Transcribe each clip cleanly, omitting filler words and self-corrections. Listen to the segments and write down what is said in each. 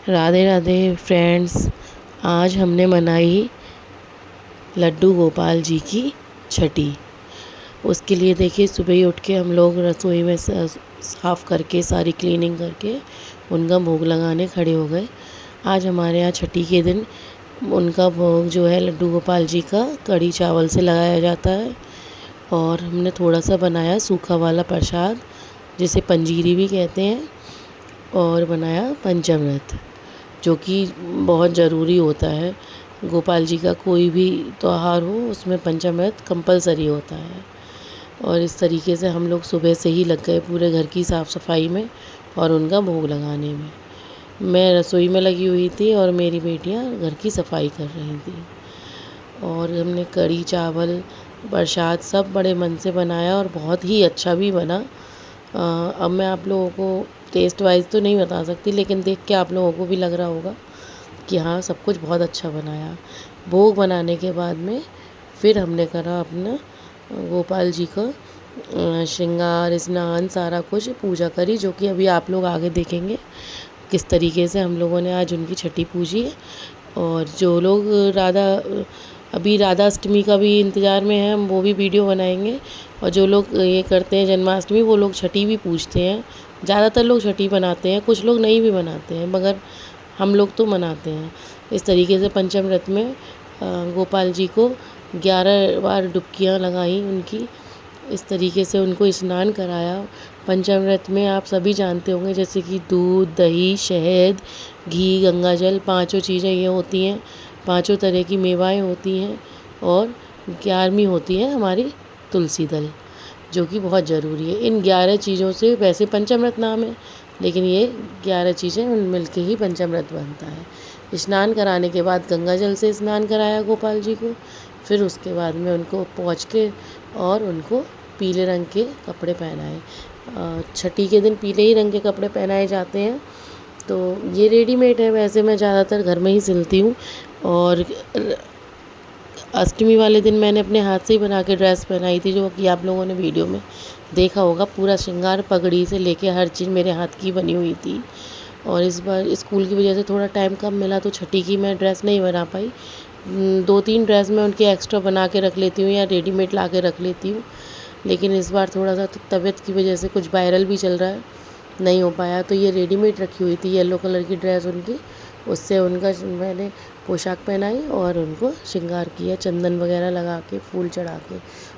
Radhe Radhe friends. आज हमने मनाई लड्डू गोपाल जी की छठी। उसके लिए देखिए सुबह ही उठ के हम लोग रसोई में साफ़ करके सारी क्लीनिंग करके उनका भोग लगाने खड़े हो गए। आज हमारे यहाँ छठी के दिन उनका भोग जो है लड्डू गोपाल जी का कढ़ी चावल से लगाया जाता है। और हमने थोड़ा सा बनाया सूखा वाला प्रसाद जिसे पंजीरी भी कहते हैं, और बनाया पंचामृत जो कि बहुत ज़रूरी होता है। गोपाल जी का कोई भी त्योहार हो उसमें पंचामृत कंपलसरी होता है। और इस तरीके से हम लोग सुबह से ही लग गए पूरे घर की साफ़ सफाई में और उनका भोग लगाने में। मैं रसोई में लगी हुई थी और मेरी बेटियां घर की सफाई कर रही थी। और हमने कढ़ी चावल प्रसाद सब बड़े मन से बनाया और बहुत ही अच्छा भी बना। अब मैं आप लोगों को टेस्ट वाइज तो नहीं बता सकती, लेकिन देख के आप लोगों को भी लग रहा होगा कि हाँ सब कुछ बहुत अच्छा बनाया। भोग बनाने के बाद में फिर हमने करा अपना गोपाल जी का श्रृंगार स्नान सारा कुछ पूजा करी, जो कि अभी आप लोग आगे देखेंगे किस तरीके से हम लोगों ने आज उनकी छठी पूजी है। और जो लोग अभी राधा अष्टमी का भी इंतज़ार में है, हम वो भी वीडियो बनाएंगे। और जो लोग ये करते हैं जन्माष्टमी, वो लोग छठी भी पूजते हैं। ज़्यादातर लोग छठी बनाते हैं, कुछ लोग नहीं भी बनाते हैं, मगर हम लोग तो मनाते हैं। इस तरीके से पंचामृत में गोपाल जी को 11 बार डुबकियाँ लगाई उनकी। इस तरीके से उनको स्नान कराया। पंचामृत में आप सभी जानते होंगे जैसे कि दूध, दही, शहद, घी, गंगा जल, पांचों चीज़ें ये होती हैं। पांचों तरह की मेवाएं होती हैं और 11वीं होती है हमारी तुलसी दल, जो कि बहुत ज़रूरी है। इन 11 चीज़ों से वैसे पंचामृत नाम है, लेकिन ये 11 चीज़ें मिल के ही पंचामृत बनता है। स्नान कराने के बाद गंगा जल से स्नान कराया गोपाल जी को। फिर उसके बाद में उनको पोंछ के और उनको पीले रंग के कपड़े पहनाए। छठी के दिन पीले ही रंग के कपड़े पहनाए जाते हैं। तो ये रेडीमेड है, वैसे मैं ज़्यादातर घर में ही सिलती हूँ। और अष्टमी वाले दिन मैंने अपने हाथ से ही बना के ड्रेस पहनाई थी, जो कि आप लोगों ने वीडियो में देखा होगा। पूरा श्रृंगार पगड़ी से लेके हर चीज़ मेरे हाथ की बनी हुई थी। और इस बार स्कूल की वजह से थोड़ा टाइम कम मिला तो छठी की मैं ड्रेस नहीं बना पाई। 2-3 ड्रेस मैं उनकी एक्स्ट्रा बना के रख लेती हूँ या रेडीमेड ला के रख लेती हूँ। लेकिन इस बार थोड़ा सा तबीयत की वजह से कुछ वायरल भी चल रहा है, नहीं हो पाया। तो ये रेडीमेड रखी हुई थी येलो कलर की ड्रेस उनकी, उससे उनका मैंने पोशाक पहनाई और उनको श्रृंगार किया चंदन वगैरह लगा के, फूल चढ़ा के।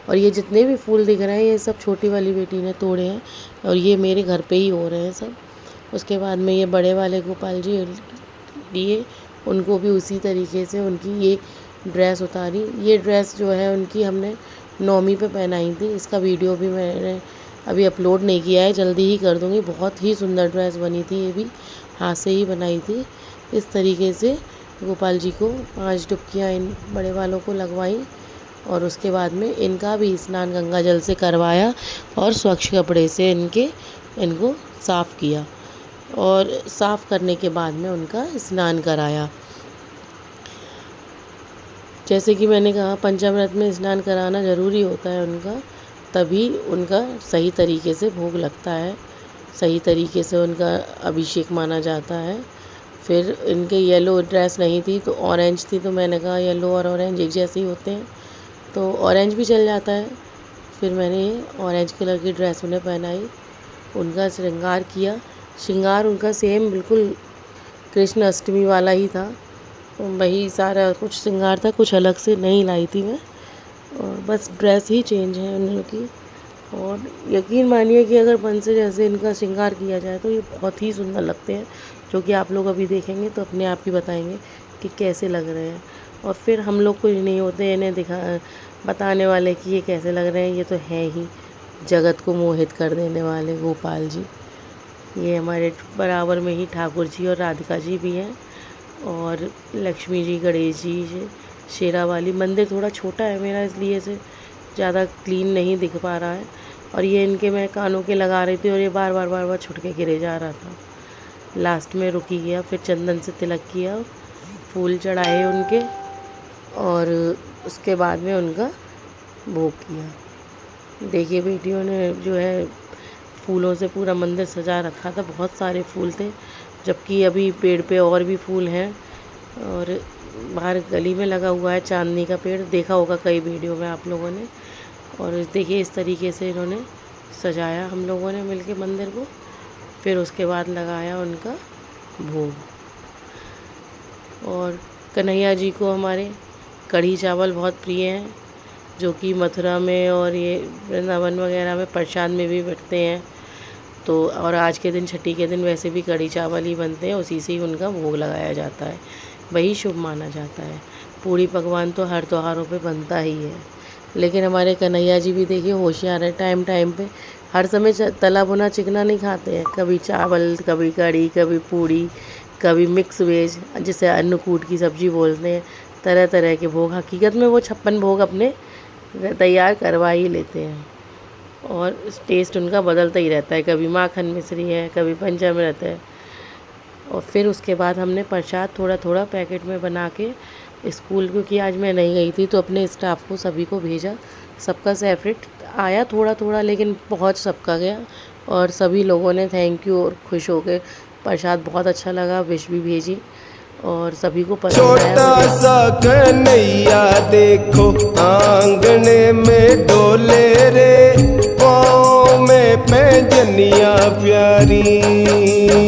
और ये जितने भी फूल दिख रहे हैं ये सब छोटी वाली बेटी ने तोड़े हैं और ये मेरे घर पे ही हो रहे हैं सब। उसके बाद में ये बड़े वाले गोपाल जी लिए, उनको भी उसी तरीके से उनकी ये ड्रेस उतारी। ये ड्रेस जो है उनकी हमने 9वीं पे पहनाई थी। इसका वीडियो भी मैंने अभी अपलोड नहीं किया है, जल्दी ही कर दूँगी। बहुत ही सुंदर ड्रेस बनी थी, ये भी हाथ से ही बनाई थी। इस तरीके से गोपाल जी को 5 डुबकियाँ इन बड़े वालों को लगवाई और उसके बाद में इनका भी स्नान गंगा जल से करवाया और स्वच्छ कपड़े से इनको साफ़ किया। और साफ़ करने के बाद में उनका स्नान कराया। जैसे कि मैंने कहा पंचामृत में स्नान कराना ज़रूरी होता है उनका, तभी उनका सही तरीके से भोग लगता है, सही तरीके से उनका अभिषेक माना जाता है। फिर इनके येलो ड्रेस नहीं थी तो ऑरेंज थी, तो मैंने कहा येलो और ऑरेंज एक जैसे ही होते हैं तो ऑरेंज भी चल जाता है। फिर मैंने ये ऑरेंज कलर की ड्रेस उन्हें पहनाई, उनका श्रृंगार किया। श्रृंगार उनका सेम बिल्कुल कृष्ण अष्टमी वाला ही था, वही सारा कुछ श्रृंगार था, कुछ अलग से नहीं लाई थी मैं। और बस ड्रेस ही चेंज है उन लोग की। और यकीन मानिए कि अगर मन से जैसे इनका श्रृंगार किया जाए तो ये बहुत ही सुंदर लगते हैं, जो कि आप लोग अभी देखेंगे तो अपने आप ही बताएंगे कि कैसे लग रहे हैं। और फिर हम लोग कुछ नहीं होते इन्हें बताने वाले कि ये कैसे लग रहे हैं, ये तो है ही जगत को मोहित कर देने वाले गोपाल जी। ये हमारे बराबर में ही ठाकुर जी और राधिका जी भी हैं, और लक्ष्मी जी, गणेश जी, शेरा वाली। मंदिर थोड़ा छोटा है मेरा, इसलिए से ज़्यादा क्लीन नहीं दिख पा रहा है। और ये इनके मैं कानों के लगा रही थी और ये बार बार छुट के गिरे जा रहा था। लास्ट में रुकी गया, फिर चंदन से तिलक किया, फूल चढ़ाए उनके, और उसके बाद में उनका भोग किया। देखिए बेटियों ने जो है फूलों से पूरा मंदिर सजा रखा था, बहुत सारे फूल थे जबकि अभी पेड़ पे और भी फूल हैं। और बाहर गली में लगा हुआ है चांदनी का पेड़, देखा होगा कई वीडियो में आप लोगों ने। और देखिए इस तरीके से इन्होंने सजाया हम लोगों ने मिलके मंदिर को। फिर उसके बाद लगाया उनका भोग। और कन्हैया जी को हमारे कढ़ी चावल बहुत प्रिय हैं, जो कि मथुरा में और ये वृंदावन वगैरह में प्रसाद में भी बँटते हैं। तो और आज के दिन, छठी के दिन, वैसे भी कढ़ी चावल ही बनते हैं, उसी से ही उनका भोग लगाया जाता है, वही शुभ माना जाता है। पूड़ी पकवान तो हर त्योहारों पे बनता ही है। लेकिन हमारे कन्हैया जी भी देखिए होशियार है, टाइम टाइम पे हर समय तला भुना चिकना नहीं खाते हैं। कभी चावल, कभी कढ़ी, कभी पूड़ी, कभी मिक्स वेज, जिसे अन्नकूट की सब्ज़ी बोलते हैं। तरह तरह के भोग, हकीकत में वो 56 भोग अपने तैयार करवा ही लेते हैं। और टेस्ट उनका बदलता ही रहता है, कभी माखन मिश्री है, कभी पंचामृत है। और फिर उसके बाद हमने प्रसाद थोड़ा थोड़ा पैकेट में बना के स्कूल, क्योंकि आज मैं नहीं गई थी, तो अपने स्टाफ को सभी को भेजा। सबका सेपरेट आया थोड़ा थोड़ा, लेकिन पहुंच सबका गया। और सभी लोगों ने थैंक यू और खुश हो गए। प्रसाद बहुत अच्छा लगा, विश भी भेजी और सभी को पसंद आया। छोटा सा कन्हैया देखो आंगने में डोले रे, पाँव में पैजनिया प्यारी।